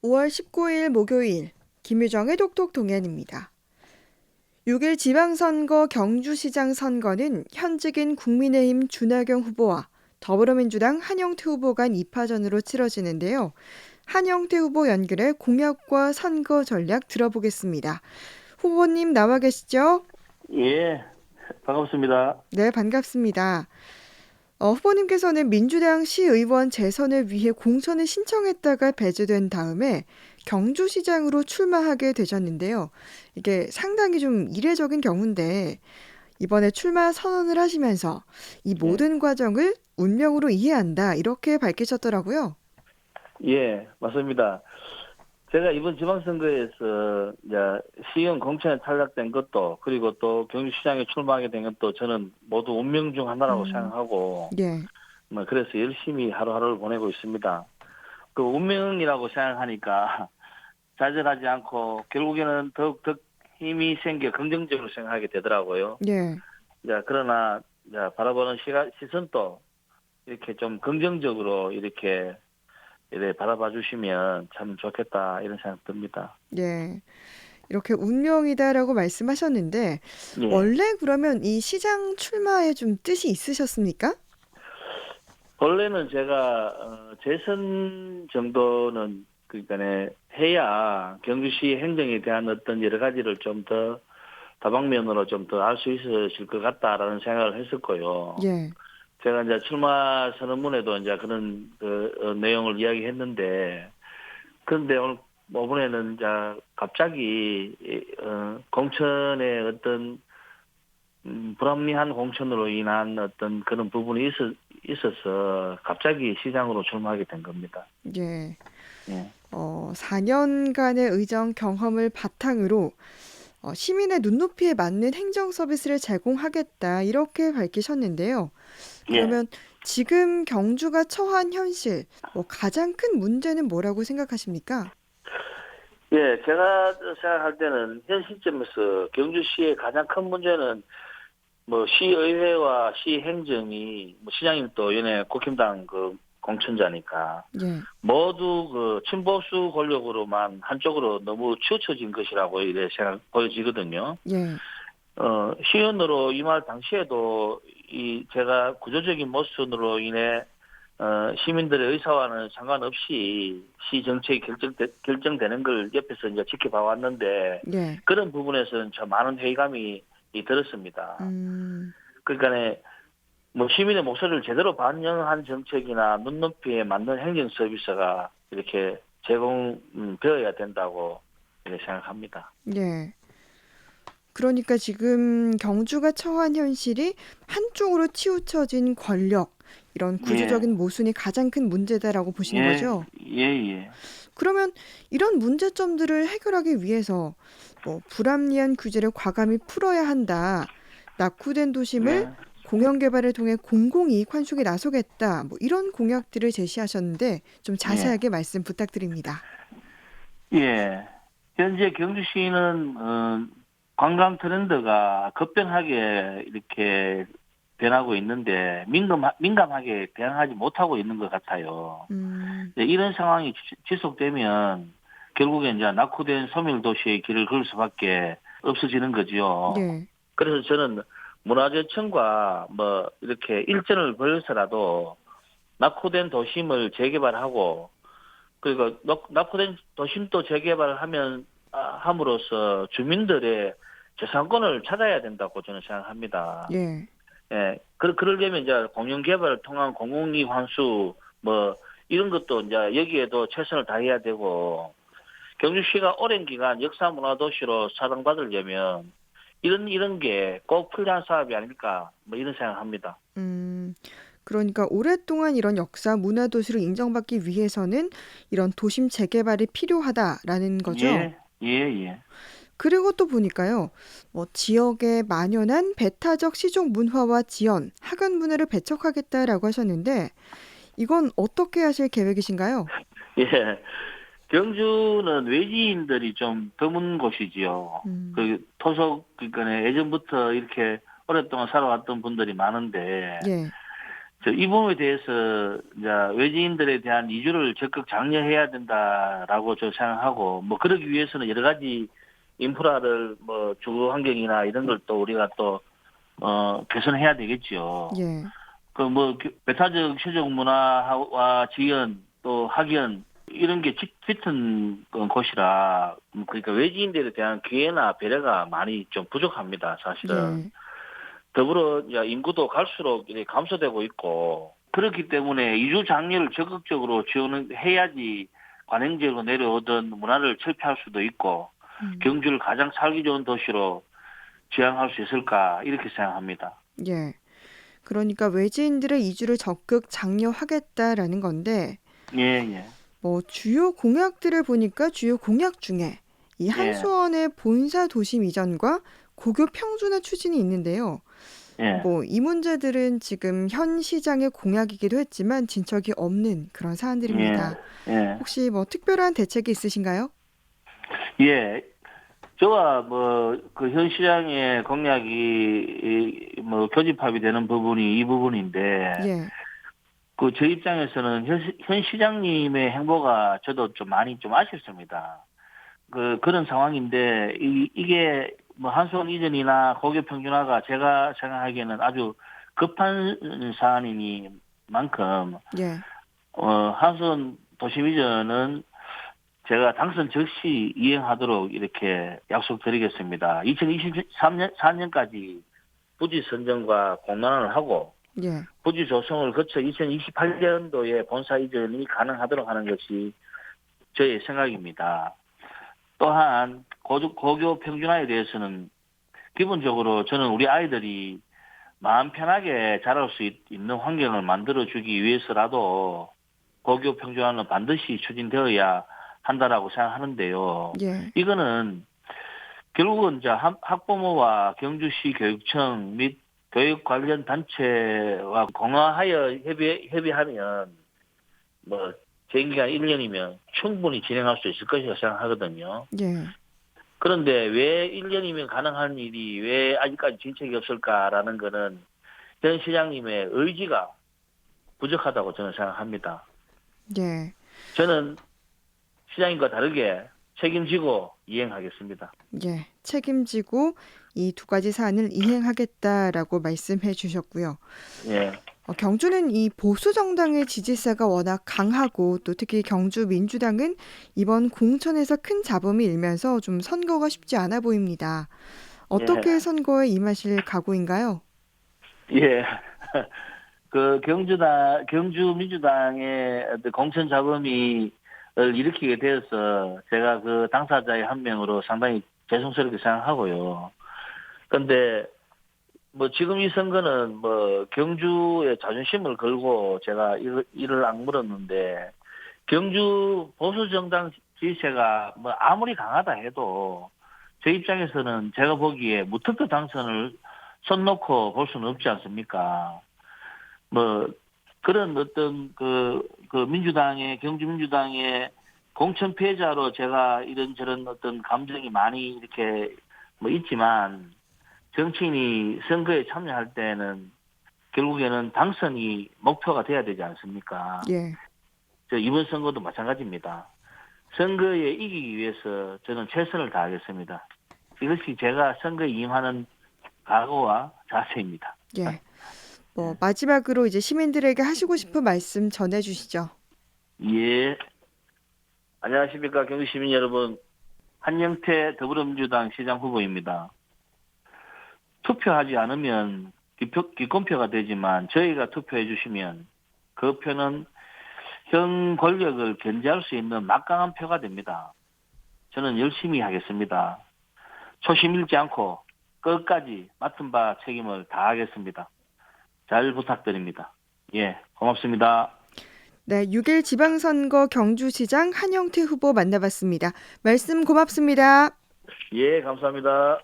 5월 19일 목요일 김유정의 똑똑 동안입니다. 6일 지방선거 경주시장 선거는 현직인 국민의힘 준하경 후보와 더불어민주당 한영태 후보 간 2파전으로 치러지는데요. 한영태 후보 연결해 공약과 선거 전략 들어보겠습니다. 후보님 나와 계시죠? 예, 반갑습니다. 네, 반갑습니다. 후보님께서는 민주당 시의원 재선을 위해 공천을 신청했다가 배제된 다음에 경주시장으로 출마하게 되셨는데요. 이게 상당히 좀 이례적인 경우인데 이번에 출마 선언을 하시면서 이 예, 모든 과정을 운명으로 이해한다 이렇게 밝히셨더라고요. 예, 맞습니다. 제가 이번 지방선거에서 이제 시의원 공천에 탈락된 것도 그리고 또 경주시장에 출마하게 된 것도 저는 모두 운명 중 하나라고 음, 생각하고 예, 뭐 그래서 열심히 하루하루를 보내고 있습니다. 그 운명이라고 생각하니까 좌절하지 않고 결국에는 더욱 힘이 생겨 긍정적으로 생각하게 되더라고요. 예. 자, 그러나 이제 바라보는 시선도 이렇게 좀 긍정적으로 이렇게 바라봐 주시면 참 좋겠다 이런 생각 듭니다. 예. 이렇게 운명이다라고 말씀하셨는데 예. 원래 그러면 이 시장 출마에 좀 뜻이 있으셨습니까? 원래는 제가 재선 정도는 그러니까 해야 경주시 행정에 대한 어떤 여러 가지를 좀 더 다방면으로 좀 더 알 수 있으실 것 같다라는 생각을 했었고요. 예. 제가 이제 출마 선언문에도 이제 그런 내용을 이야기했는데 그런데 오늘 이번에는 이제 갑자기 공천의 어떤 불합리한 공천으로 인한 어떤 그런 부분이 있어서 갑자기 시장으로 출마하게 된 겁니다. 예. 예. 4년간의 의정 경험을 바탕으로 시민의 눈높이에 맞는 행정 서비스를 제공하겠다 이렇게 밝히셨는데요. 예. 그러면 지금 경주가 처한 현실, 가장 큰 문제는 뭐라고 생각하십니까? 예, 제가 생각할 때는 현 시점에서 경주시의 가장 큰 문제는 뭐 시의회와 시행정이 뭐 시장님 또 연예 국힘당 그 공천자니까 예, 모두 그 친보수 권력으로만 한쪽으로 너무 치우쳐진 것이라고 이래 생각 보여지거든요. 예, 시의원으로 임할 당시에도 이 제가 구조적인 모순으로 인해 시민들의 의사와는 상관없이 시 정책이 결정되는 걸 옆에서 이제 지켜봐 왔는데 예, 그런 부분에서는 참 많은 회의감이 들었습니다. 음, 그러니까 뭐 시민의 목소리를 제대로 반영한 정책이나 눈높이에 맞는 행정 서비스가 이렇게 제공되어야 된다고 이렇게 생각합니다. 예. 그러니까 지금 경주가 처한 현실이 한쪽으로 치우쳐진 권력, 이런 예, 구조적인 모순이 가장 큰 문제다라고 보시는 예, 거죠? 예, 예. 그러면 이런 문제점들을 해결하기 위해서 불합리한 규제를 과감히 풀어야 한다. 낙후된 도심을 네. 공영개발을 통해 공공이익 환수에 나서겠다. 이런 공약들을 제시하셨는데 좀 예. 자세하게 말씀 부탁드립니다. 예. 현재 경주시는 관광 트렌드가 급변하게 이렇게 변하고 있는데 민감하게 대응하지 못하고 있는 것 같아요. 음, 이런 상황이 지속되면 결국에 이제 낙후된 소멸 도시의 길을 걸 수밖에 없어지는 거지요. 네, 그래서 저는 문화재청과 뭐 이렇게 일전을 벌여서라도 낙후된 도심을 재개발하고 그리고 낙후된 도심도 재개발을 함으로써 주민들의 재산권을 찾아야 된다고 저는 생각합니다. 예, 예, 그러려면 이제 공영개발을 통한 공공이익 환수 뭐 이런 것도 이제 여기에도 최선을 다해야 되고 경주시가 오랜 기간 역사문화도시로 사랑받으려면 이런 게 꼭 필요한 사업이 아닐까 뭐 이런 생각합니다. 음, 그러니까 오랫동안 이런 역사 문화도시로 인정받기 위해서는 이런 도심 재개발이 필요하다라는 거죠. 예, 예, 예. 그리고 또 보니까요, 지역에 만연한 배타적 시족 문화와 지연, 학연 문화를 배척하겠다라고 하셨는데, 이건 어떻게 하실 계획이신가요? 예. 경주는 외지인들이 좀 드문 곳이지요. 음, 그 토속 그러니까 예전부터 이렇게 오랫동안 살아왔던 분들이 많은데 예, 이 부분에 대해서 이제 외지인들에 대한 이주를 적극 장려해야 된다라고 저 생각하고 뭐 그러기 위해서는 여러 가지 인프라를 뭐 주거 환경이나 이런 걸 또 우리가 또 개선해야 되겠죠. 예. 그 뭐 배타적 시적 문화와 지연 또 학연 이런 게 짙은 곳이라 그러니까 외지인들에 대한 기회나 배려가 많이 좀 부족합니다. 사실은. 예. 더불어 이제 인구도 갈수록 이렇게 감소되고 있고 그렇기 때문에 이주 장려를 적극적으로 지원해야지 관행적으로 내려오던 문화를 철폐할 수도 있고 음. 경주를 가장 살기 좋은 도시로 지향할 수 있을까 이렇게 생각합니다. 예. 그러니까 외지인들의 이주를 적극 장려하겠다라는 건데 예, 예, 뭐 주요 공약들을 보니까 주요 공약 중에 이 예, 한수원의 본사 도심 이전과 고교 평준화 추진이 있는데요. 예, 뭐 이 문제들은 지금 현 시장의 공약이기도 했지만 진척이 없는 그런 예, 사안들입니다. 예, 혹시 뭐 특별한 대책이 있으신가요? 예. 저와 뭐 그 현 시장의 공약이 뭐 교집합이 되는 부분이 이 부분인데 예. 그 저 입장에서는 현 시장님의 행보가 저도 좀 많이 좀 아쉽습니다. 그런 상황인데 이게 뭐 한수원 이전이나 고교 평준화가 제가 생각하기에는 아주 급한 사안이니만큼 예. 한수원 도심 이전은 제가 당선 즉시 이행하도록 이렇게 약속드리겠습니다. 2023년 4년까지 부지 선정과 공론화를 하고 예. 부지 조성을 거쳐 2028년도에 본사 이전이 가능하도록 하는 것이 저의 생각입니다. 또한 고교 평준화에 대해서는 기본적으로 저는 우리 아이들이 마음 편하게 자랄 수 있는 환경을 만들어주기 위해서라도 고교 평준화는 반드시 추진되어야 한다라고 생각하는데요. 예. 이거는 결국은 이제 학부모와 경주시 교육청 및 교육 관련 단체와 공화하여 협의하면 뭐 재임기간 1년이면 충분히 진행할 수 있을 것이라고 생각하거든요. 예. 그런데 왜 1년이면 가능한 일이 왜 아직까지 진척이 없을까라는 거는 현 시장님의 의지가 부족하다고 저는 생각합니다. 예. 저는 시장님과 다르게 책임지고 이행하겠습니다. 예. 책임지고 이 두 가지 사안을 이행하겠다라고 말씀해 주셨고요. 예, 경주는 이 보수 정당의 지지세가 워낙 강하고 또 특히 경주 민주당은 이번 공천에서 큰 잡음이 일면서 좀 선거가 쉽지 않아 보입니다. 예, 어떻게 선거에 임하실 각오인가요? 예. 경주 민주당의 어떤 공천 자금이 일으키게 되어서 제가 그 당사자의 한 명으로 상당히 죄송스럽게 생각하고요. 근데 뭐 지금 이 선거는 뭐 경주의 자존심을 걸고 제가 이를 악물었는데 경주 보수 정당 지지세가 뭐 아무리 강하다 해도 제 입장에서는 제가 보기에 무투표 당선을 손 놓고 볼 수는 없지 않습니까? 뭐 그런 어떤 민주당의 경주 민주당의 공천 피해자로 제가 이런저런 어떤 감정이 많이 이렇게 뭐 있지만 정치인이 선거에 참여할 때는 결국에는 당선이 목표가 돼야 되지 않습니까? 예. 저 이번 선거도 마찬가지입니다. 선거에 이기기 위해서 저는 최선을 다하겠습니다. 이것이 제가 선거에 임하는 각오와 자세입니다. 예. 마지막으로 이제 시민들에게 하시고 싶은 말씀 전해 주시죠. 예. 안녕하십니까 경기 시민 여러분. 한영태 더불어민주당 시장 후보입니다. 투표하지 않으면 기권표가 되지만 저희가 투표해 주시면 그 표는 현 권력을 견제할 수 있는 막강한 표가 됩니다. 저는 열심히 하겠습니다. 초심 잃지 않고 끝까지 맡은 바 책임을 다하겠습니다. 잘 부탁드립니다. 예, 고맙습니다. 네, 6일 지방선거 경주시장 한영태 후보 만나봤습니다. 말씀 고맙습니다. 예, 감사합니다.